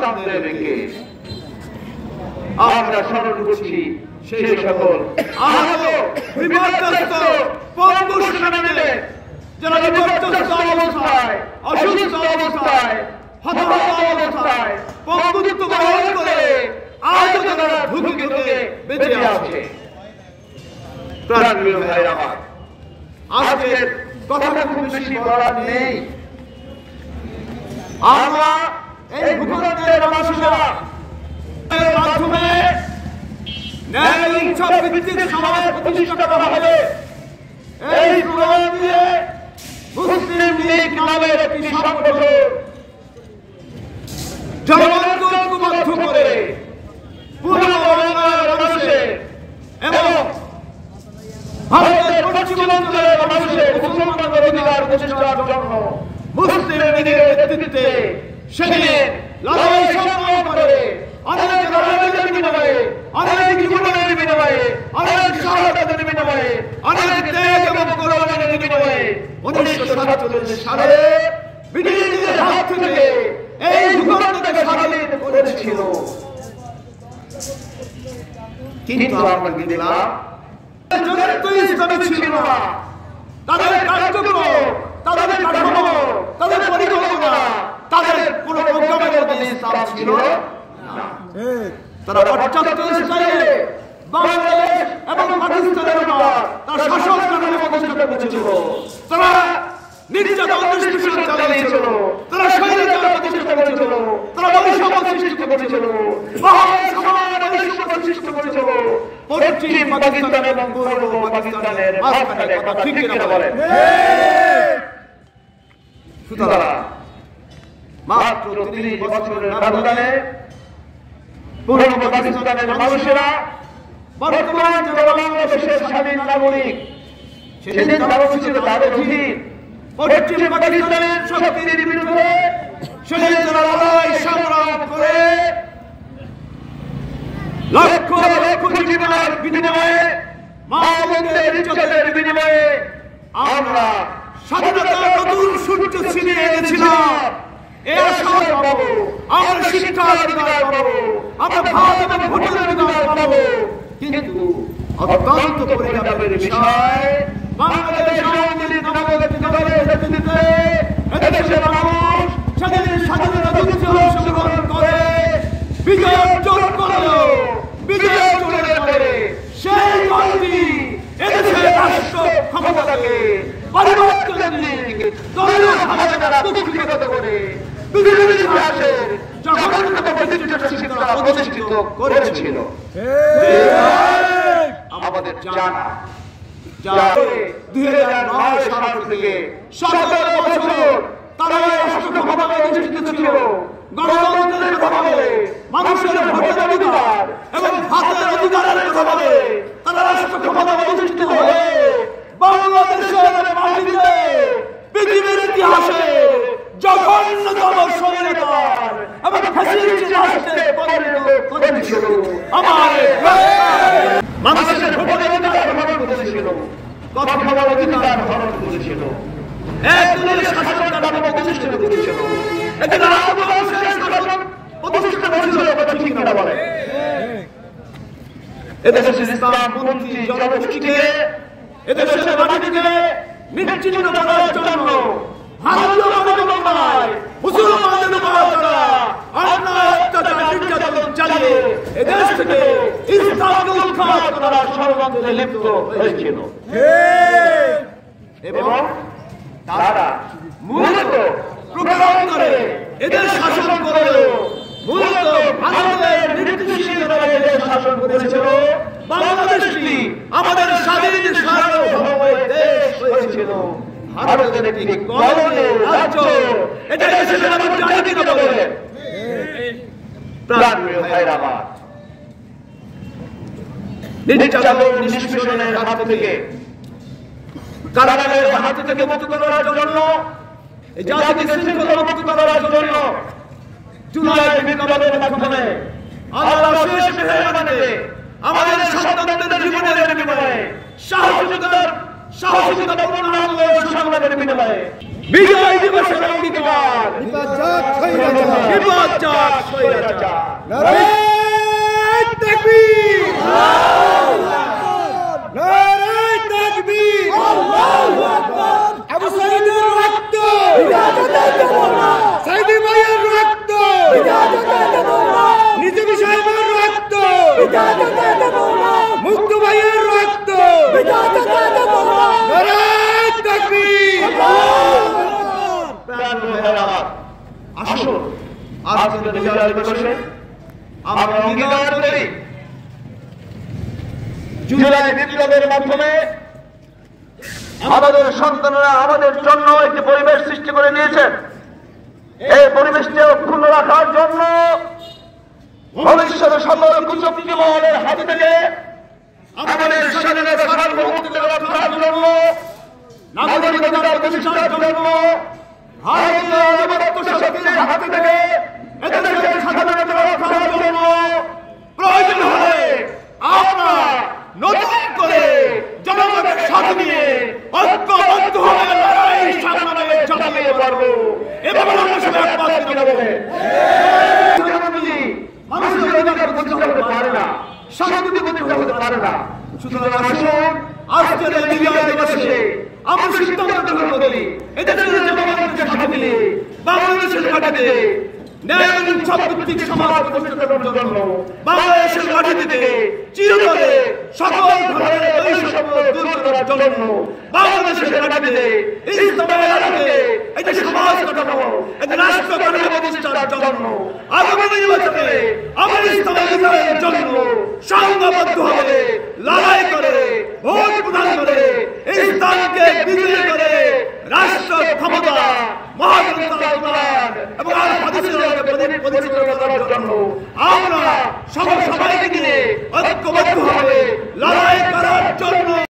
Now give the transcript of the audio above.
সামনে রেখে আমরা স্মরণ করছি সেই সকল আহত বিপর্যস্ত পঙ্গু সেনানীদের যারা বিপর্যস্ত অবস্থায়, অসুস্থ অবস্থায়, হতাহত অবস্থায় পঙ্গুত্ব বরণ করে আজও তারা ধুকে ধুকে বেঁচে আছে। প্রাণপ্রিয় ভাইরা আমার, আজকের কথাটা খুব বেশি বলার নেই। আমরা এই ভূখণ্ডের মানুষেরা এর মাধ্যমে ন্যায় ইনসাফ ভিত্তিক সমাজ প্রতিষ্ঠা করা হবে এই স্লোগান দিয়ে মুসলিম লীগ নামের একটি সংগঠন জনগণকে ঐক্যবদ্ধ করে পুরো বাংলার মানুষের এবং ভারতের পশ্চিমাঞ্চলের মানুষের মুসলমানদের অধিকার প্রতিষ্ঠার জন্য মুসলিম লীগের নেতৃত্বে সেদিন লড়াই সংগ্রাম করে অনেক রক্তের বিনিময়ে, অনেক জীবনের বিনিময়ে, অনেক শাহাদাতের বিনিময়ে, অনেক ত্যাগ এবং কোরবানির বিনিময়ে 1947 সালে ব্রিটিশদের হাত থেকে এই ভূখণ্ডকে স্বাধীন করেছিল। কিন্তু আমরা দেখলাম জগৎ ইসলামী ছিল না। তাদের কার্যক্রম, তাদের কাঠামো, তাদের পরিকল্পনা, তাদের কোন প্রোগ্রামের মধ্যে ইসলাম ছিল না। তারা পাশ্চাত্য স্টাইলে বাংলাদেশ এবং পাকিস্তানের উপর তারা শাসন কাঠামো প্রতিষ্ঠা করেছিল। তারা নির্যাতন নিষ্পেষণ চালিয়েছিল, তারা স্বৈরাচার প্রতিষ্ঠা করেছিল, তারা বৈষম্য সৃষ্টি করেছিল, সৃষ্টি করেছিল পশ্চিম পাকিস্তান এবং পূর্ব পাকিস্তানের মাঝখানে। কথা ঠিক কিনা বলেন? সুতরাং মাত্র 30 বছরের ব্যবধানে পূর্ব পাকিস্তানের মানুষেরা বর্তমান যে বাংলাদেশের স্বাধীন নাগরিক, সেদিন তারা ছিল তাদের অধীন। পশ্চিম পাকিস্তানের শক্তির বিরুদ্ধে সেদিন তারা লড়াই সংগ্রাম করে লক্ষ লক্ষ জীবনের বিনিময়ে, মা বোনদের ইজ্জতের বিনিময়ে আমরা স্বাধীনতার নতুন সূর্য ছিনিয়ে এনেছিলাম। এ আশা পাবো, আমরা শিক্ষার অধিকার পাবো, আমরা ভাত এবং ভোটের অধিকার পাবো। কিন্তু অত্যন্ত পরিতাপের বিষয়, বাংলাদেশ আওয়ামী লীগ নামক একটি দলের নেতৃত্বে এদেশের মানুষ সেদিন স্বাধীনতা যুদ্ধে অংশগ্রহণ করে বিজয় অর্জন করলো। বিজয় অর্জনের পরে সেই দলটি এদেশের রাষ্ট্র ক্ষমতাকে পরিবর্তনের দিকে দলীয় ভাবে তারা কুক্ষিগত করে পৃথিবীর ইতিহাসের জঘন্যতম প্রতিষ্ঠিত করেছিল। আমাদের জানা 2009 সাল থেকে 17 বছর তারা রাষ্ট্র ক্ষমতায় অধিষ্ঠিত ছিল। গণতন্ত্রের কথা বলে, মানুষের ভোটের অধিকার এবং ভাতের অধিকারের কথা বলে তারা রাষ্ট্র ক্ষমতায় অধিষ্ঠিত হয়ে বাংলাদেশের মাটিতে পৃথিবীর ইতিহাসে জঘন্যতম স্বৈরাচার এবং ফ্যাসিস্ট রাষ্ট্রে পরিণত করেছিল। আমার মানুষের ভোটের অধিকার হরণ করেছিল, কথা বলার অধিকার হরণ করেছিল, এক দলের শাসন কাঠামো প্রতিষ্ঠিত করেছিল। এদেশের ইসলামপন্থী জনগোষ্ঠীকে এদেশের মাটিতে নিশ্চিহ্ন করার জন্য ভারতীয় গণতন্ত্র মুসলমানদের উপর তারা অন্যায় অত্যাচার নির্যাতন চালিয়ে এদেশ থেকে ইসলামকে উৎখাত করার ষড়যন্ত্রে লিপ্ত হয়েছিল এবং তারা মূলত প্রোগ্রাম করে এদের শাসন করলো। মূলত ভারতের নির্দেশিকারা এদের শাসন করেছিল। বাংলাদেশটি আমাদের স্বাধীন সার্বভৌম দেশ হয়েছিল। ভারতের একটি কলোনি রাজ্য, এটা দেশের নাম জানি কিনা বলেন? প্রাণপ্রিয় ভাইরা আমার, নির্যাতন নিষ্পেষণের হাত থেকে, কারাগারের হাত থেকে মুক্ত করার জন্য, এই জাতিকে শৃঙ্খলা মুক্ত করার জন্য জুলাই বিপ্লবের মাধ্যমে আল্লাহ শেষ মেহেরবানিতে আমাদের সন্তানদের জীবনের বিনিময়ে সাহসিকতার পূর্ণাঙ্গ সংগ্রামের বিনিময়ে বিজয় দিবসের অঙ্গীকার, বিপদ যাক স্বৈরাচার। নারায়ে তাকবীর, নারায়ে তাকবীর, আল্লাহু আকবার। আবু সাঈদের রক্ত ইজাজতে দেব না, সাঈদী ভাইয়ের রক্ত ইজাজতে দেব না, নিজামী সাহেবের রক্ত ইজাজতে দেব না, মুক্তু ভাইয়ের রক্ত ইজাজতে দেব না। নারায়ে তাকবীর, আল্লাহু আকবার। আসুন আজকের বিজয় দিবসে আমরা অঙ্গীকার করি, জুলাই বিপ্লবের মাধ্যমে আমাদের সন্তানরা আমাদের জন্য একটি পরিবেশ সৃষ্টি করে নিয়েছেন। এই পরিবেশকে অক্ষুণ্ণ রাখার জন্য ভবিষ্যতে সকল কুচক্রী মহলের হাত থেকে আমাদের স্বাধীনতা সার্বভৌমত্ব রক্ষার জন্য, নাগরিক অধিকার প্রতিষ্ঠার জন্য, ভারতীয় আধিপত্য শক্তির হাত থেকে এদেশের স্বাধীনতা রক্ষার জন্য প্রয়োজন হলে আমরা নতুন করে জনগণের সাথে নিয়ে ঐক্যবদ্ধ হয়ে লড়াই সংগ্রামে চালিয়ে পারব এবং মানুষের একমাত্র জনগণে মানুষের অধিকার প্রতিষ্ঠা করতে পারে না, শান্তি প্রতিষ্ঠা করতে পারে না। সুতরাং আসুন আজকের এই বিজয় দিবসে আমরা সিদ্ধান্ত গ্রহণ করি, এদেশের জনগণের সাথে মিলে বাংলাদেশের মাটিতে ন্যায়ভিত্তিক সমাজ প্রতিষ্ঠা করার জন্য, বাংলাদেশের মাটি থেকে চিরতরে সকল ধরনের বৈষম্য দূর করার জন্য, বাংলাদেশের মাটিতে ইসলামের আলোকে একটি সমাজ কাঠামো, একটি রাষ্ট্র কাঠামো প্রতিষ্ঠার জন্য, আগামী নির্বাচনে আমরা ইসলামের বিজয়ের জন্য সংঘবদ্ধভাবে লড়াই করে ভোট প্রদান করে ইসলামকে বিজয়ী করে রাষ্ট্র ক্ষমতা মহাগ্রন্থ আল কোরআন এবং আল হাদিসের পরিচালনা করার জন্য